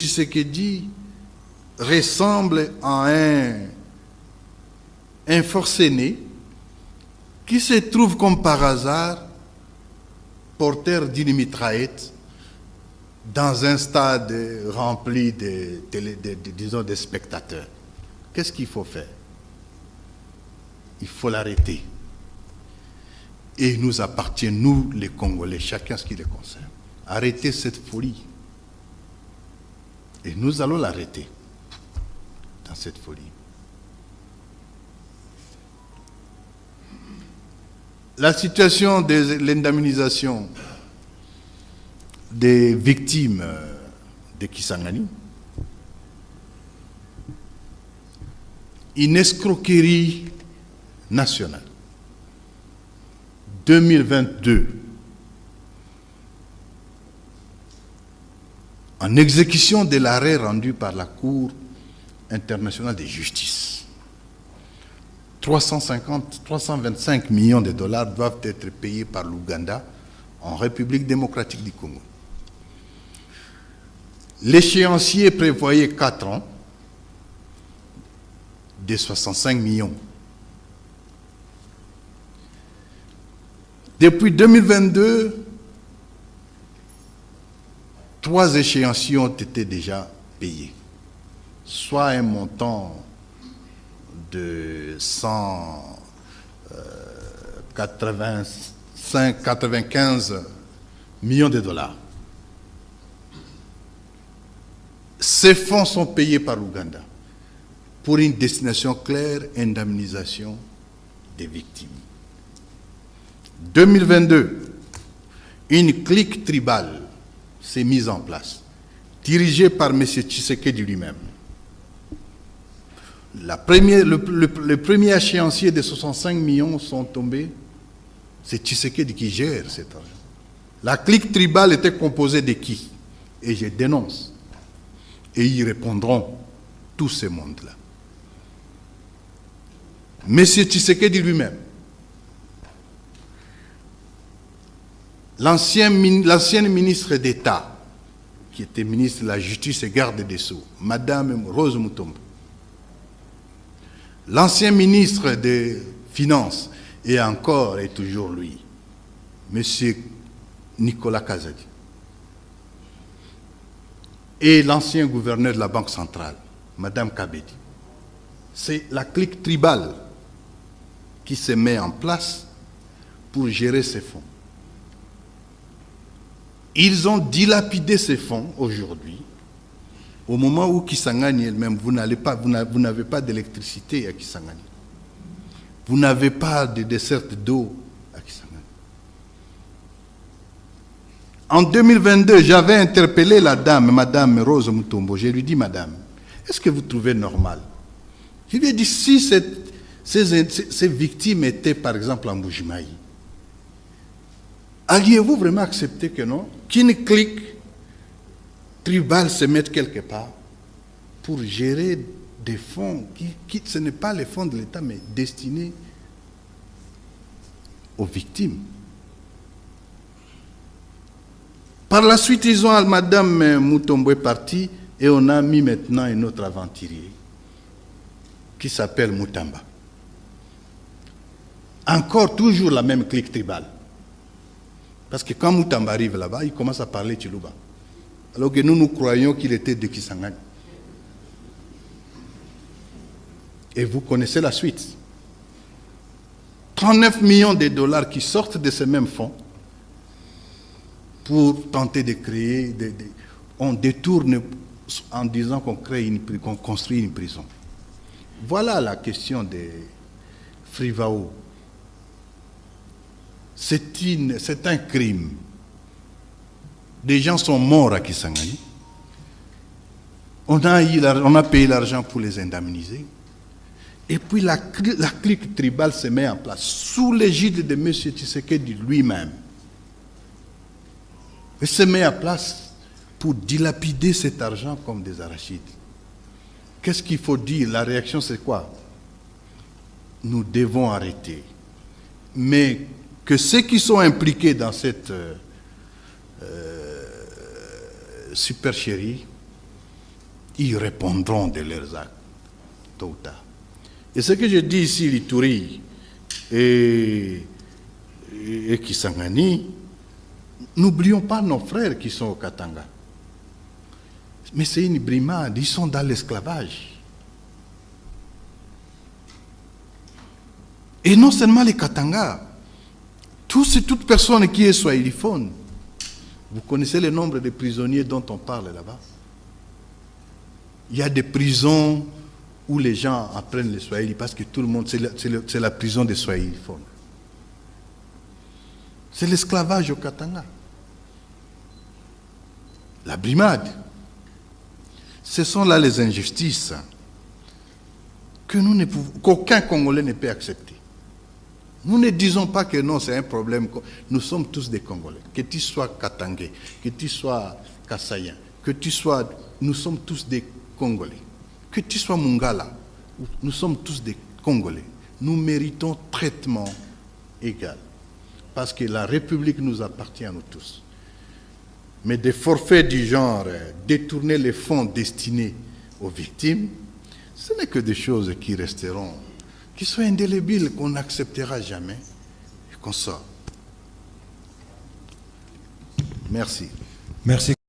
Tshisekedi ressemble à un forcené qui se trouve comme par hasard porteur d'une mitraillette dans un stade rempli disons, de spectateurs. Qu'est-ce qu'il faut faire? Il faut l'arrêter. Et il nous appartient, nous les Congolais, chacun ce qui les concerne. Arrêter cette folie. Et nous allons l'arrêter dans cette folie. La situation de l'indemnisation des victimes de Kisangani, une escroquerie nationale. 2022, en exécution de l'arrêt rendu par la Cour internationale de justice. 325 millions de dollars doivent être payés par l'Ouganda en République démocratique du Congo. L'échéancier prévoyait 4 ans de 65 millions. Depuis 2022, 3 échéanciers ont été déjà payés, soit un montant de 195 millions de dollars. Ces fonds sont payés par l'Ouganda pour une destination claire, indemnisation des victimes. 2022, une clique tribale s'est mise en place, dirigée par M. Tshisekedi lui-même. Le premier échéancier de 65 millions sont tombés. C'est Tshisekedi qui gère cet argent. La clique tribale était composée de qui? Et je dénonce. Et ils répondront, tous ces mondes-là. M. Tshisekedi lui-même, l'ancienne ministre d'État, qui était ministre de la Justice et garde des Sceaux, Madame Rose Mutombo, l'ancien ministre des Finances, et encore et toujours lui, M. Nicolas Kazadi, et l'ancien gouverneur de la Banque centrale, Mme Kabedi. C'est la clique tribale qui se met en place pour gérer ces fonds. Ils ont dilapidé ces fonds aujourd'hui, au moment où Kisangani elle-même, vous n'avez pas d'électricité à Kisangani. Vous n'avez pas de desserte d'eau à Kisangani. En 2022, j'avais interpellé la dame, Madame Rose Mutombo. Je lui ai dit, Madame, est-ce que vous trouvez normal? Je lui ai dit, si ces victimes étaient par exemple en Mbujimayi, alliez-vous vraiment accepter que non? Qu'une clique tribale se mette quelque part pour gérer des fonds qui ce n'est pas les fonds de l'État, mais destinés aux victimes. Par la suite, ils ont, Madame Mutombo est partie et on a mis maintenant un autre aventurier qui s'appelle Mutamba. Encore toujours la même clique tribale. Parce que quand Mutamba arrive là-bas, il commence à parler Chiluba. Alors que nous croyons qu'il était de Kisangani. Et vous connaissez la suite. 39 millions de dollars qui sortent de ces mêmes fonds pour tenter de créer, on détourne en disant qu'on construit une prison. Voilà la question de Frivao. C'est un crime. Des gens sont morts à Kisangani. On a payé l'argent pour les indemniser. Et puis la clique tribale se met en place sous l'égide de M. Tshisekedi lui-même. Elle se met en place pour dilapider cet argent comme des arachides. Qu'est-ce qu'il faut dire? La réaction, c'est quoi? Nous devons arrêter. Mais que ceux qui sont impliqués dans cette supercherie ils répondront de leurs actes, tôt ou tard. Et ce que je dis ici, l'Ituri et Kisangani, n'oublions pas nos frères qui sont au Katanga. Mais c'est une brimade, ils sont dans l'esclavage. Et non seulement les Katanga, toute personne qui est swahiliphone, vous connaissez le nombre de prisonniers dont on parle là-bas. Il y a des prisons où les gens apprennent le swahili parce que tout le monde, c'est la prison des swahiliphones. C'est l'esclavage au Katanga. La brimade. Ce sont là les injustices qu'aucun Congolais ne peut accepter. Nous ne disons pas que non, c'est un problème. Nous sommes tous des Congolais. Que tu sois Katangais, que tu sois Kassaïen, que tu sois... Nous sommes tous des Congolais. Que tu sois Mungala, nous sommes tous des Congolais. Nous méritons traitement égal. Parce que la République nous appartient à nous tous. Mais des forfaits du genre, détourner les fonds destinés aux victimes, ce n'est que des choses qui resteront, qui sont indélébiles, qu'on n'acceptera jamais et qu'on sort. Merci. Merci.